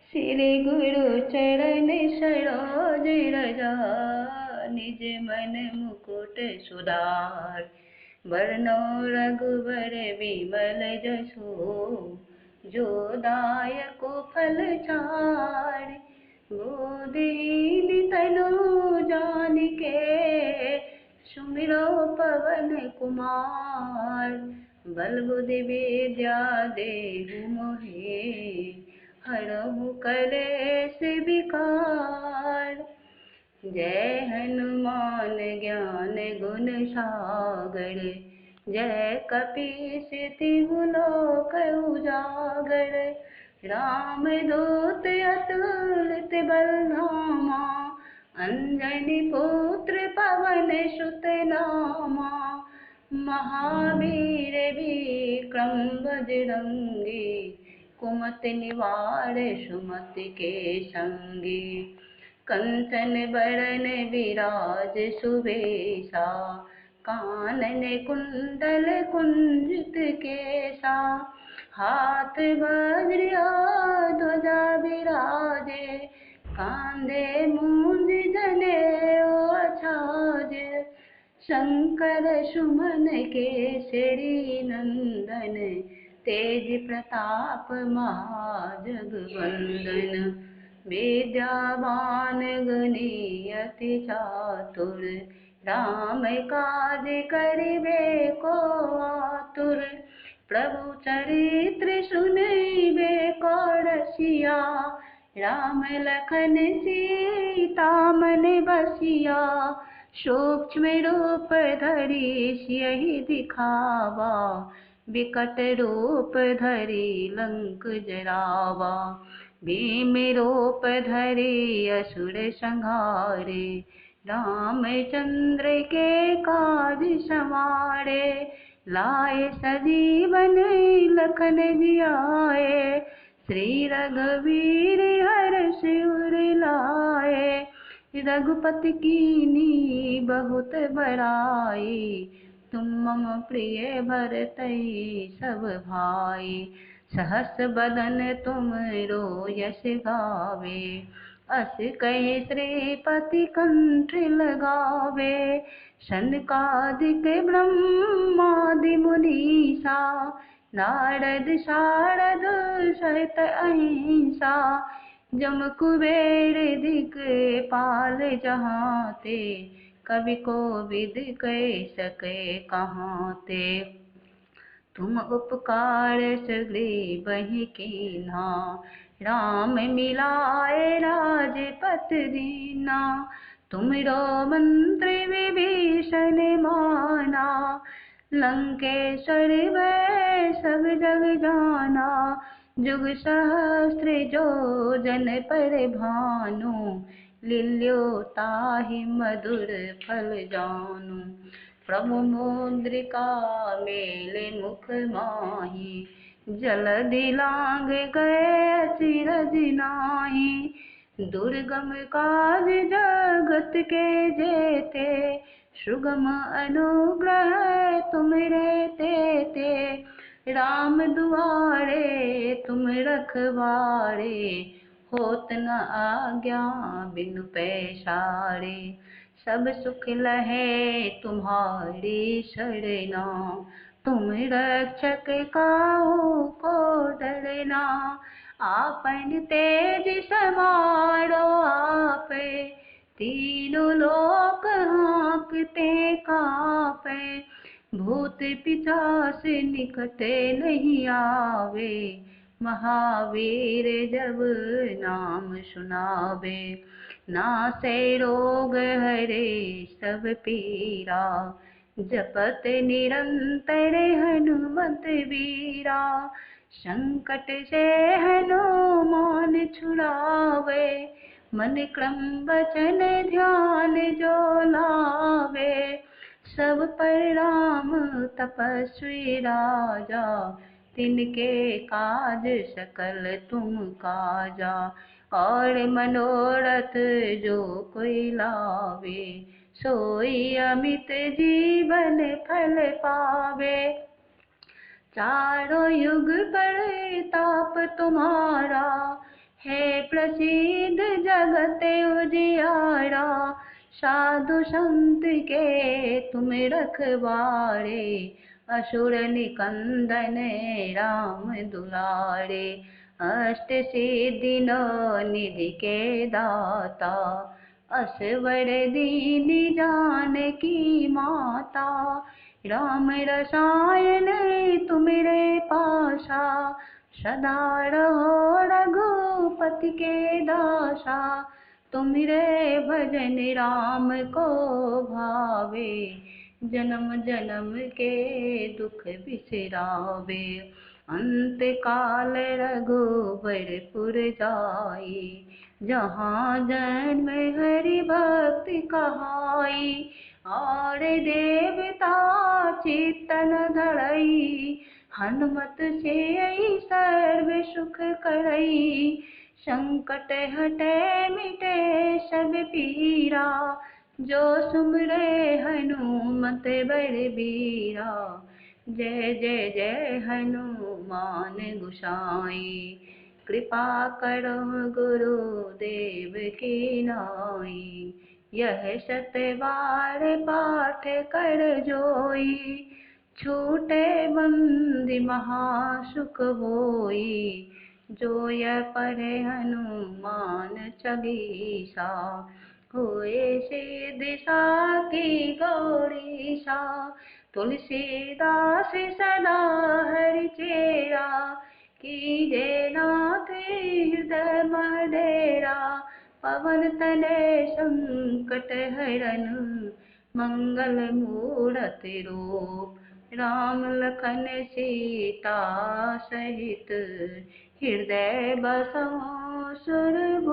श्री गुरु चरण सरोज रजा, निज मन मुकुट सुधार। बरनौ रघुबर विमल जसु, जो दायक फल चार। गोदीन तनु जानिके, सुमिरो पवन कुमार। बल बुद्धि विद्या देहु मोहे, हरहु कलेश विकार। जय हनुमान ज्ञान गुण सागर, जय कपीस तिहु लोक उजागर। राम दूत अतुलित बल धामा, अंजनी पुत्र पवन सुत नामा। महावीर विक्रम बजरंगी, कुमति निवार सुमति के संगी। कंचन बरन विराज सुबेसा, कानन कुंडल कुंजित केसा। हाथ वज्र ध्वजा विराजे, कांधे मूंज जनेऊ छाजे। शंकर सुमन केसरी नंदन, तेज प्रताप महाजगवंदन। विद्यावान गुणी अति चातुर, राम काज करिबे को आतुर। प्रभु चरित्र सुनिबे को रसिया, राम लखन सीता मन बसिया। सूक्ष्म रूप धरि सियहि दिखावा, विकट रूप धरि लंक जरावा। भीम रूप धरि असुर संहारे, रामचंद्र के काज संवारे। लाए सजीवन लखन जियाए, श्री रघुवीर हर्ष उर लाए। रघुपति कीन्ही बहुत बड़ाई, तुम मम प्रिय भरतहि सब भाई। सहस बदन तुम यश गावे, अस कहि श्रीपति कंठ लगावे। सनकादिक ब्रह्मादि मुनीसा, नारद सारद सहित अहिंसा। जम कुबेर दिखपाल जहाँ ते, कवि कोविद कह सके कहाँ ते। तुम उपकार सुग्रीवहि कीन्हा, राम मिलाए राजपथ दीना। तुमरो मंत्र विभीषण माना, लंकेश्वर भय सब जग जाना। जुग सहस्त्र जो जन पर भानु, लील्यो ताहि मधुर फल जानु। प्रभु मुद्रिका मेले मुख माहि, जलधि लांघ गए अचरज नाहि। दुर्गम काज जगत के जेते, सुगम अनुग्रह तुमरे तेते। राम दुआरे तुम रखवारे, होत न आज्ञा बिनु पैसारे। सब सुख लहे तुम्हारी शरणा, तुम रक्षक काहू को डरना। आपन तेज समारो आपे, तीनों लोक हाँकते कापे। भूत पिशाच निकट नहीं आवे, महावीर जब नाम सुनावे। नासै रोग हरे सब पीरा, जपत निरंतर हनुमत बीरा। संकट से हनुमान छुड़ावे, मन क्रम वचन ध्यान जो लावे। सब पर राम तपस्वी राजा, तिनके काज सकल तुम काजा। और मनोरथ जो कोई लावे, सोई अमित जीवन फल पावे। चारों युग पर ताप तुम्हारा, है प्रसिद्ध जगत उजियारा, साधु संत के तुम रखवारे, असुर निकंदन राम दुलारे। अष्ट सिद्धि नौ निधि के दाता, असवर दीन जानकी माता। राम रसायन तुमरे पासा, सदा रहो रघुपति के दासा। तुमरे भजन राम को भावे, जन्म जन्म के दुख बिसरावे। अंत काल रघुबरपुर जाई, जहाँ जन्म हरि भक्ति कहाई। और देवता चित्तन धरई, हनुमत से सर्व सुख करई। संकट हटे मिटे सब पीरा, जो सुमरे हनुमत बलबीरा। जय जय जय हनुमान गोसाई, कृपा करो गुरुदेव की नाई। यह सतबार पाठ कर जोई, छूटे बंदी महासुख होई। जो यह पढ़े हनुमान चालीसा, होए सिद्धि साखी गौरीसा। तुलसीदास सदा हरि चेरा, कीजे नाथ हृदय महडेरा। पवन तनय संकट हरन, मंगल मूरति रूप। राम लखन सीता सहित, हृदय बसहु सुरभूप।